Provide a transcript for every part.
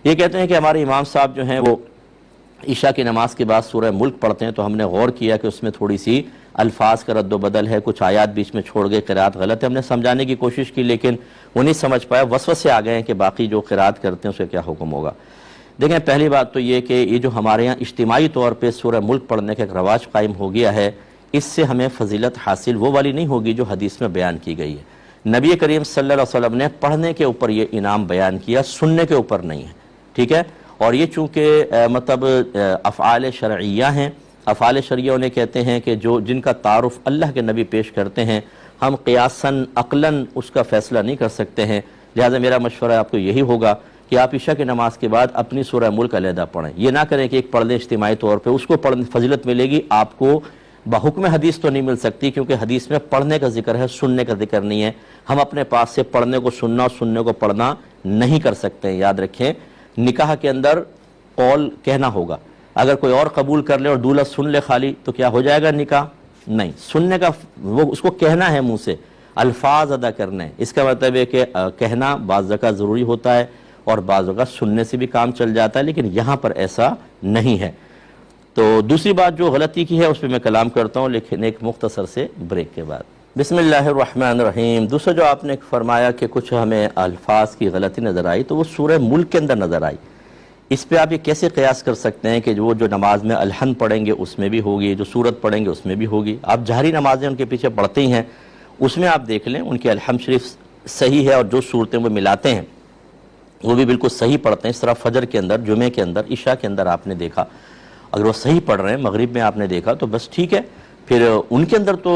یہ کہتے ہیں کہ ہمارے امام صاحب جو ہیں وہ عشاء کی نماز کے بعد سورہ ملک پڑھتے ہیں، تو ہم نے غور کیا کہ اس میں تھوڑی سی الفاظ کا رد و بدل ہے، کچھ آیات بیچ میں چھوڑ گئے، قرات غلط ہے۔ ہم نے سمجھانے کی کوشش کی لیکن وہ نہیں سمجھ پایا، وسوسے آ گئے ہیں کہ باقی جو قرات کرتے ہیں اس کا کیا حکم ہوگا۔ دیکھیں، پہلی بات تو یہ کہ یہ جو ہمارے یہاں اجتماعی طور پہ سورہ ملک پڑھنے کا ایک رواج قائم ہو گیا ہے، اس سے ہمیں فضیلت حاصل وہ والی نہیں ہوگی جو حدیث میں بیان کی گئی ہے۔ نبی کریم صلی اللہ علیہ وسلم نے پڑھنے کے اوپر یہ انعام بیان کیا، سننے کے اوپر نہیں ہے، ٹھیک ہے۔ اور یہ چونکہ مطلب افعال شرعیہ ہیں، افعال شرعیہ انہیں کہتے ہیں کہ جن کا تعارف اللہ کے نبی پیش کرتے ہیں، ہم قیاساً عقلاً اس کا فیصلہ نہیں کر سکتے ہیں، لہٰذا میرا مشورہ آپ کو یہی ہوگا کہ آپ عشاء کی نماز کے بعد اپنی سورہ ملک علیحدہ پڑھیں۔ یہ نہ کریں کہ ایک پڑھ لیں اجتماعی طور پہ، اس کو پڑھنے فضیلت ملے گی، آپ کو بحکم حدیث تو نہیں مل سکتی، کیونکہ حدیث میں پڑھنے کا ذکر ہے، سننے کا ذکر نہیں ہے۔ ہم اپنے پاس سے پڑھنے کو سننا اور سننے کو پڑھنا نہیں کر سکتے ہیں۔ یاد رکھیں، نکاح کے اندر قول کہنا ہوگا، اگر کوئی اور قبول کر لے اور دولہا سن لے خالی تو کیا ہو جائے گا نکاح؟ نہیں، سننے کا وہ اس کو کہنا ہے، منہ سے الفاظ ادا کرنے۔ اس کا مطلب ہے کہ کہنا بعض جگہ ضروری ہوتا ہے اور بعض جگہ سننے سے بھی کام چل جاتا ہے، لیکن یہاں پر ایسا نہیں ہے۔ تو دوسری بات جو غلطی کی ہے اس پہ میں کلام کرتا ہوں لیکن ایک مختصر سے بریک کے بعد۔ بسم اللہ الرحمن الرحیم۔ دوسرا جو آپ نے فرمایا کہ کچھ ہمیں الفاظ کی غلطی نظر آئی، تو وہ سورہ ملک کے اندر نظر آئی۔ اس پہ آپ یہ کیسے قیاس کر سکتے ہیں کہ وہ جو نماز میں الحن پڑھیں گے اس میں بھی ہوگی، جو سورت پڑھیں گے اس میں بھی ہوگی؟ آپ جہری نمازیں ان کے پیچھے پڑھتے ہی ہیں، اس میں آپ دیکھ لیں ان کے الحم شریف صحیح ہے، اور جو صورتیں وہ ملاتے ہیں وہ بھی بالکل صحیح پڑھتے ہیں۔ اس طرح فجر کے اندر، جمعے کے اندر، عشاء کے اندر آپ نے دیکھا اگر وہ صحیح پڑھ رہے ہیں، مغرب میں آپ نے دیکھا تو بس ٹھیک ہے، پھر ان کے اندر تو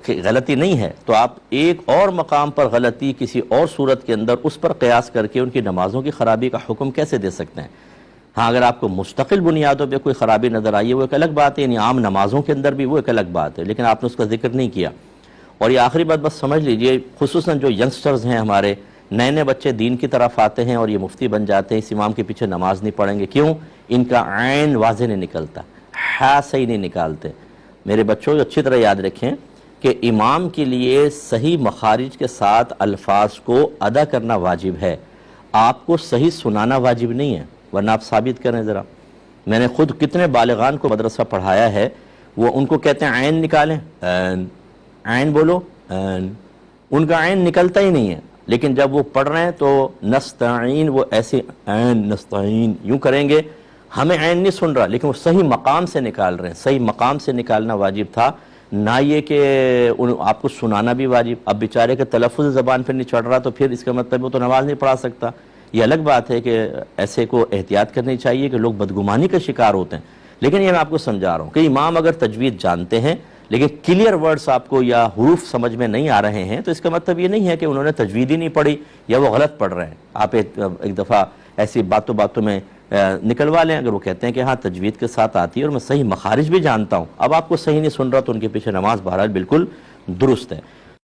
غلطی نہیں ہے۔ تو آپ ایک اور مقام پر غلطی کسی اور صورت کے اندر اس پر قیاس کر کے ان کی نمازوں کی خرابی کا حکم کیسے دے سکتے ہیں؟ ہاں، اگر آپ کو مستقل بنیادوں پہ کوئی خرابی نظر آئی ہے وہ ایک الگ بات ہے، یعنی عام نمازوں کے اندر بھی وہ ایک الگ بات ہے، لیکن آپ نے اس کا ذکر نہیں کیا۔ اور یہ آخری بات بس سمجھ لیجئے، خصوصاً جو ینگسٹرز ہیں ہمارے، نئے بچے دین کی طرف آتے ہیں اور یہ مفتی بن جاتے ہیں، اس امام کے پیچھے نماز نہیں پڑھیں گے، کیوں؟ ان کا عین واضح نہیں نکلتا، ہا صحیح نہیں نکالتے۔ میرے بچوں اچھی طرح یاد رکھیں کہ امام کے لیے صحیح مخارج کے ساتھ الفاظ کو ادا کرنا واجب ہے، آپ کو صحیح سنانا واجب نہیں ہے، ورنہ آپ ثابت کریں ذرا۔ میں نے خود کتنے بالغان کو مدرسہ پڑھایا ہے، وہ ان کو کہتے ہیں عین نکالیں، عین، عین بولو، عین، ان کا عین نکلتا ہی نہیں ہے، لیکن جب وہ پڑھ رہے ہیں تو نستعین، وہ ایسے عین نستعین یوں کریں گے، ہمیں عین نہیں سن رہا لیکن وہ صحیح مقام سے نکال رہے ہیں۔ صحیح مقام سے نکالنا واجب تھا، نہ یہ کہ آپ کو سنانا بھی واجب۔ اب بیچارے کے تلفظ زبان پہ نہیں چڑھ رہا تو پھر اس کا مطلب وہ تو نماز نہیں پڑھا سکتا۔ یہ الگ بات ہے کہ ایسے کو احتیاط کرنی چاہیے کہ لوگ بدگمانی کا شکار ہوتے ہیں، لیکن یہ میں آپ کو سمجھا رہا ہوں کہ امام اگر تجوید جانتے ہیں لیکن کلیئر ورڈز آپ کو یا حروف سمجھ میں نہیں آ رہے ہیں تو اس کا مطلب یہ نہیں ہے کہ انہوں نے تجوید ہی نہیں پڑھی یا وہ غلط پڑھ رہے ہیں۔ آپ ایک دفعہ ایسی باتوں میں نکلوا لیں، اگر وہ کہتے ہیں کہ ہاں تجوید کے ساتھ آتی ہے اور میں صحیح مخارج بھی جانتا ہوں، اب آپ کو صحیح نہیں سن رہا تو ان کے پیچھے نماز بہرحال بالکل درست ہے۔